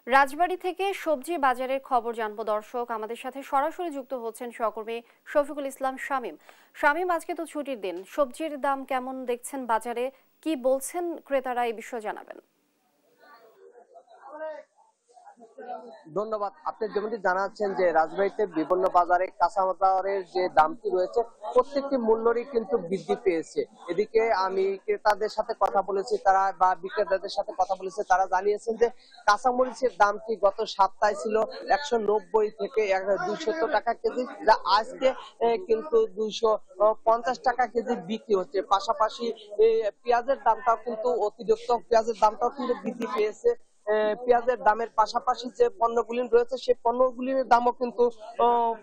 রাজবাড়ী থেকে সবজি বাজারের খবর জানবো দর্শক। আমাদের সাথে সরাসরি যুক্ত হচ্ছেন সহকর্মী শফিকুল ইসলাম শামীম। শামীম, আজকে তো ছুটির দিন, সবজির দাম কেমন দেখছেন বাজারে, কি বলছেন ক্রেতারা, এই বিষয়ে জানাবেন। ধন্যবাদ। আপনি যেমনটি জানাচ্ছেন যে রাজবাড়ীতে বিভিন্ন বাজারে কাঁচামালের যে দামটি রয়েছে প্রত্যেকটি মূল্যেরই কিন্তু বৃদ্ধি পেয়েছে। এদিকে আমি ক্রেতাদের সাথে কথা বলেছি, তারা বা বিক্রেতাদের সাথে কথা বলেছে, তারা জানিয়েছেন যে কাঁচামরিচের দামটি গত সপ্তাহে ছিল 190 থেকে 270 টাকা কেজি, যা আজকে কিন্তু 250 টাকা কেজি বিক্রি হচ্ছে। পাশাপাশি পেঁয়াজের দামটাও কিন্তু অতিরিক্ত পেঁয়াজের দামটাও কিন্তু বৃদ্ধি পেয়েছে। পেঁয়াজের দামের পাশাপাশি যে পণ্যগুলি রয়েছে সেই পণ্যগুলির দামও কিন্তু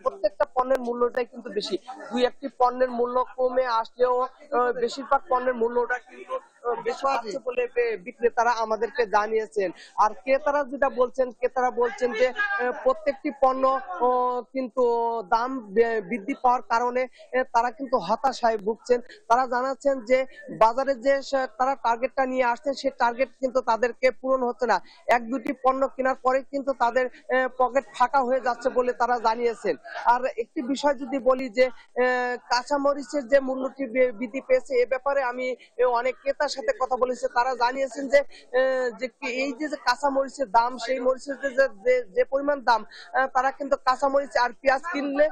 প্রত্যেকটা পণ্যের মূল্যটাই কিন্তু বেশি। দুই একটি পণ্যের মূল্য কমে আসলেও বেশিরভাগ পণ্যের মূল্যটা কিন্তু বেশি আছে বলে বিক্রেতারা আমাদেরকে জানিয়েছেন। আর ক্রেতারা বলছেন যে প্রত্যেকটি পণ্য কিন্তু দাম বৃদ্ধি পাওয়ার কারণে তারা কিন্তু হতাশায় ভুগছেন। তারা জানাচ্ছেন যে বাজারে যে তারা টার্গেটটা নিয়ে আসছেন সেই টার্গেট কিন্তু তাদেরকে পূরণ হচ্ছে না। এক দুটি পণ্য কেনার পরে কিন্তু তাদের পকেট ফাঁকা হয়ে যাচ্ছে বলে তারা জানিয়েছেন। আর একটি বিষয় যদি বলি যে কাঁচামরিচের যে মূল্যটি বৃদ্ধি পেয়েছে, এ ব্যাপারে আমি অনেক ক্রেতার সাথে কথা বলেছি। তারা জানিয়েছেন যে এই যে কাঁচামরিচের দাম, সেই মরিচের যে পরিমাণ দাম, তারা কিন্তু কাঁচামরিচ আর পেঁয়াজ কিনলে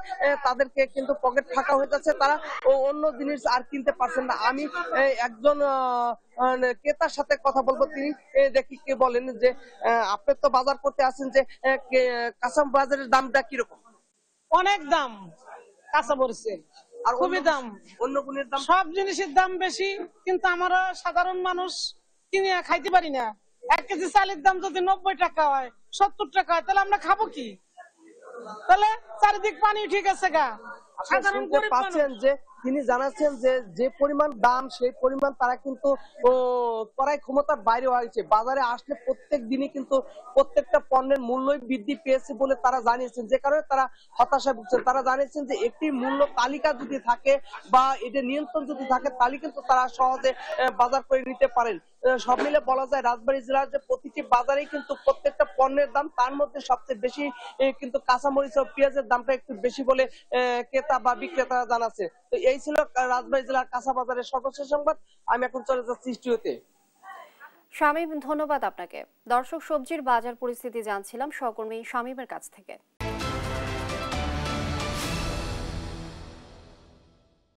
তাদেরকে কিন্তু পকেট ফাঁকা হয়ে যাচ্ছে, তারা অন্য জিনিস আর কিনতে পারছেন না। আমি একজন ক্রেতার সাথে কথা বলবো, তিনি দেখি কে বলেন যে আপনি তো বাজার করতে আসেন, যে কাঁচা বাজারের দামটা কিরকম? অনেক দাম কাঁচা মরিচের, আর খুবই দাম। অন্য গুণের দাম, সব জিনিসের দাম বেশি, কিন্তু আমরা সাধারণ মানুষ কিনে খাইতে পারি না। 1 কেজি চালের দাম যদি 90 টাকা হয়, 70 টাকা হয়, তাহলে আমরা খাবো কি? তাহলে চারিদিক পানি উঠে গেছে গা। সাধারণ গরিব পাচ্ছেন যে তিনি জানাচ্ছেন যে যে পরিমাণ দাম সেই পরিমাণ তারা কিন্তু করাই ক্ষমতার বাইরে হয়েছে। বাজারে আসলে প্রত্যেক দিনই কিন্তু প্রত্যেকটা পণ্যের মূল্যই বৃদ্ধি পেয়েছে বলে তারা জানিয়েছেন, যে কারণে তারা হতাশা ভুগছেন। তারা জানিয়েছেন যে একটি মূল্য তালিকা যদি থাকে বা এটা নিয়ন্ত্রণ যদি থাকে, তাহলে কিন্তু তারা সহজে বাজার করে নিতে পারেন। সব মিলে বলা যায় রাজবাড়ী জেলার যে প্রতিটি বাজারেই কিন্তু প্রত্যেকটা পণ্যের দাম, তার মধ্যে সবচেয়ে বেশি কিন্তু কাঁচামরিচ ও পেঁয়াজের দামটা একটু বেশি বলে ক্রেতা বা বিক্রেতারা জানাচ্ছে। তো এই ছিল রাজবাড়ী জেলার কাঁচা বাজারের সর্বশেষ সংবাদ। আমি এখন চলে যাচ্ছি স্টুডিওতে। শামীম, ধন্যবাদ আপনাকে। দর্শক, সবজির বাজার পরিস্থিতি জানছিলাম সহকর্মী শামীমের কাছ থেকে।